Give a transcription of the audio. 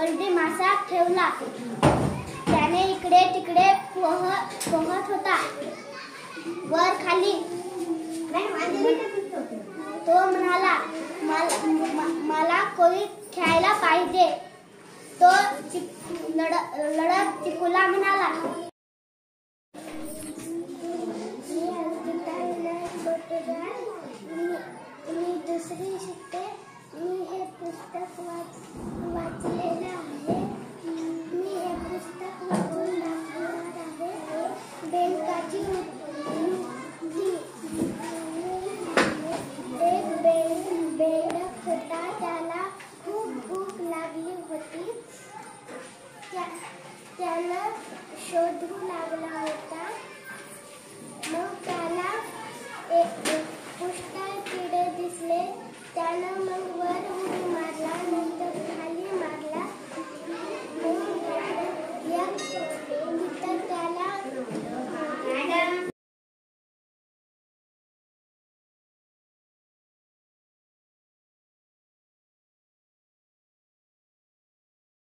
वर्दी मासा ठेवला. त्याने इकडे तिकडे पोहत होता, वर खाली. तो म्हणाला, मला कोणी खेळायला पाहिजे. तो लढत चिकूला म्हणाला, मी दुसरी शिकते. मी हे पुस्तक वाचलेलं आहे. मी हे पुस्तक वाचून दाखवणार आहे. बेडकाची युक्ती. एक बेडक होता. त्याला खूप भूक लागली होती. त्याला शोधू लागला होता. मग त्याला पुष्कळ किडे दिसले. त्यानं मग वर